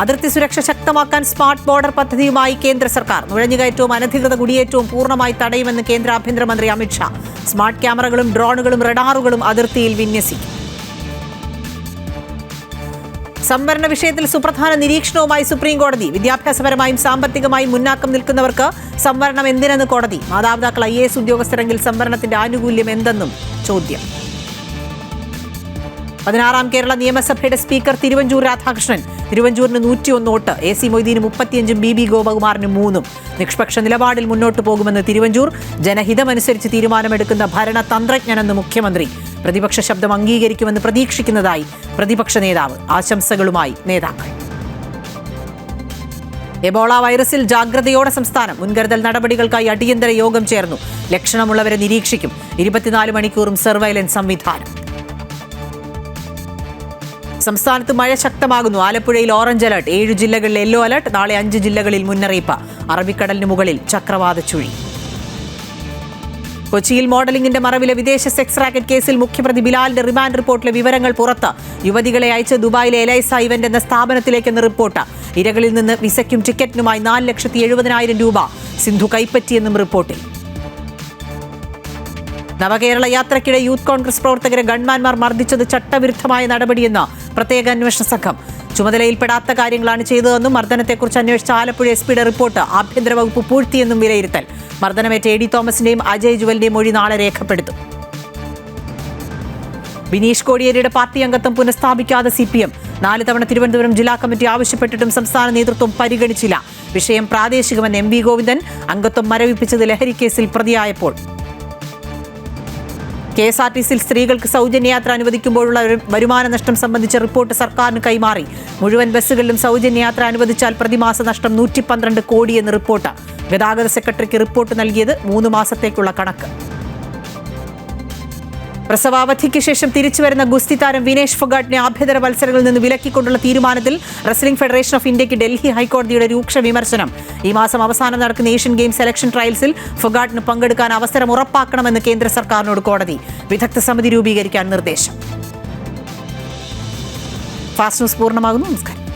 അതിർത്തി സുരക്ഷ ശക്തമാക്കാൻ സ്മാർട്ട് ബോർഡർ പദ്ധതിയുമായി കേന്ദ്ര സർക്കാർ. നുഴഞ്ഞുകയറ്റവും അനധികൃത കുടിയേറ്റവും പൂർണ്ണമായി തടയുമെന്ന് കേന്ദ്ര ആഭ്യന്തരമന്ത്രി അമിത്ഷാ. സ്മാർട്ട് ക്യാമറകളും ഡ്രോണുകളും റഡാറുകളും അതിർത്തിയിൽ വിന്യസിക്കും. സംവരണ വിഷയത്തിൽ സുപ്രധാന നിരീക്ഷണവുമായി സുപ്രീംകോടതി. വിദ്യാഭ്യാസപരമായും സാമ്പത്തികമായും മുന്നാക്കം നിൽക്കുന്നവർക്ക് സംവരണം എന്തിനെന്ന് കോടതി. മാതാപിതാക്കൾ IAS ഉദ്യോഗസ്ഥരെങ്കിൽ സംവരണത്തിന്റെ ആനുകൂല്യം എന്തെന്നും ചോദ്യം. 16ാം കേരള നിയമസഭയുടെ സ്പീക്കർ തിരുവഞ്ചൂർ രാധാകൃഷ്ണൻ. തിരുവഞ്ചൂരിന് 101 വോട്ട്, AC മൊയ്തീന് 35, BB ഗോപകുമാറിന് 3. നിഷ്പക്ഷ നിലപാടിൽ മുന്നോട്ട് പോകുമെന്ന് തിരുവഞ്ചൂർ. ജനഹിതമനുസരിച്ച് തീരുമാനമെടുക്കുന്ന ഭരണതന്ത്രജ്ഞനെന്ന് മുഖ്യമന്ത്രി. പ്രതിപക്ഷ ശബ്ദം അംഗീകരിക്കുമെന്ന് പ്രതീക്ഷിക്കുന്നതായി പ്രതിപക്ഷ നേതാവ്. ആശംസകളുമായി നേതാക്കൾ. എബോള വൈറസിൽ ജാഗ്രതയോടെ സംസ്ഥാനം. മുൻകരുതൽ നടപടികൾക്കായി അടിയന്തര യോഗം ചേർന്നു. ലക്ഷണമുള്ളവരെ നിരീക്ഷിക്കും. 24 മണിക്കൂറും സർവൈലൻസ് സംവിധാനം. സംസ്ഥാനത്ത് മഴ ശക്തമാകുന്നു. ആലപ്പുഴയിൽ ഓറഞ്ച് അലർട്ട്. 7 ജില്ലകളിൽ യെല്ലോ അലർട്ട്. നാളെ 5 ജില്ലകളിൽ മുന്നറിയിപ്പ്. അറബിക്കടലിന് മുകളിൽ ചക്രവാത ചുഴി. കൊച്ചിയിൽ മോഡലിംഗിന്റെ മറവിലെ വിദേശ സെക്സ് റാക്കറ്റ് കേസിൽ മുഖ്യപ്രതി ബിലാലിന്റെ റിമാൻഡ് റിപ്പോർട്ടിലെ വിവരങ്ങൾ പുറത്ത്. യുവതികളെ അയച്ച് ദുബായിലെ എലൈസ ഇവന്റ് എന്ന സ്ഥാപനത്തിലേക്കെന്ന് റിപ്പോർട്ട്. ഇരകളിൽ നിന്ന് വിസയ്ക്കും ടിക്കറ്റിനുമായി 4,70,000 രൂപ സിന്ധു കൈപ്പറ്റിയെന്നും റിപ്പോർട്ടിൽ. നവകേരള യാത്രയ്ക്കിടെ യൂത്ത് കോൺഗ്രസ് പ്രവർത്തകരെ ഗൺമാൻമാർ മർദ്ദിച്ചത് ചട്ടവിരുദ്ധമായ നടപടിയെന്ന് പ്രത്യേക അന്വേഷണ സംഘം. ചുമതലയിൽപ്പെടാത്ത കാര്യങ്ങളാണ് ചെയ്തതെന്നും മർദ്ദനത്തെക്കുറിച്ച് അന്വേഷിച്ച ആലപ്പുഴ SP റിപ്പോർട്ട് ആഭ്യന്തര വകുപ്പ് പൂഴ്ത്തിയെന്നും വിലയിരുത്തൽ. മർദ്ദനമേറ്റ AD തോമസിന്റെയും അജയ് ജുവലിന്റെയും മൊഴി നാളെ രേഖപ്പെടുത്തും. ബിനീഷ് കോടിയേരിയുടെ പാർട്ടി അംഗത്വം പുനഃസ്ഥാപിക്കാതെ CPM. 4 തവണ തിരുവനന്തപുരം ജില്ലാ കമ്മിറ്റി ആവശ്യപ്പെട്ടിട്ടും സംസ്ഥാന നേതൃത്വം പരിഗണിച്ചില്ല. വിഷയം പ്രാദേശികമെന്ന് MV ഗോവിന്ദൻ. അംഗത്വം മരവിപ്പിച്ചത് ലഹരിക്കേസിൽ പ്രതിയായപ്പോൾ. KSRTCയിൽ സ്ത്രീകൾക്ക് സൗജന്യയാത്ര അനുവദിക്കുമ്പോഴുള്ള വരുമാന നഷ്ടം സംബന്ധിച്ച റിപ്പോർട്ട് സർക്കാരിന് കൈമാറി. മുഴുവൻ ബസ്സുകളിലും സൗജന്യയാത്ര അനുവദിച്ചാൽ പ്രതിമാസ നഷ്ടം 112 കോടിയെന്ന് റിപ്പോർട്ട്. ഗതാഗത സെക്രട്ടറിക്ക് റിപ്പോർട്ട് നൽകിയത് 3 മാസത്തേക്കുള്ള കണക്ക്. പ്രസവാവധിക്ക് ശേഷം തിരിച്ചുവരുന്ന ഗുസ്തി താരം വിനേഷ് ഫൊഗാട്ടിനെ ആഭ്യന്തര മത്സരങ്ങളിൽ നിന്ന് വിലക്കിക്കൊണ്ടുള്ള തീരുമാനത്തിൽ റെസ്ലിംഗ് ഫെഡറേഷൻ ഓഫ് ഇന്ത്യക്ക് ഡൽഹി ഹൈക്കോടതിയുടെ രൂക്ഷ വിമർശനം. ഈ മാസം അവസാനം നടക്കുന്ന ഏഷ്യൻ ഗെയിംസ് സെലക്ഷൻ ട്രയൽസിൽ ഫൊഗാട്ടിന് പങ്കെടുക്കാൻ അവസരം ഉറപ്പാക്കണമെന്ന് കേന്ദ്ര സർക്കാരിനോട് കോടതി. വിദഗ്ധ സമിതി രൂപീകരിക്കാൻ നിർദ്ദേശം. ഫാസ്റ്റ് ന്യൂസ് പൂർണ്ണമാകുന്നു. നമസ്കാരം.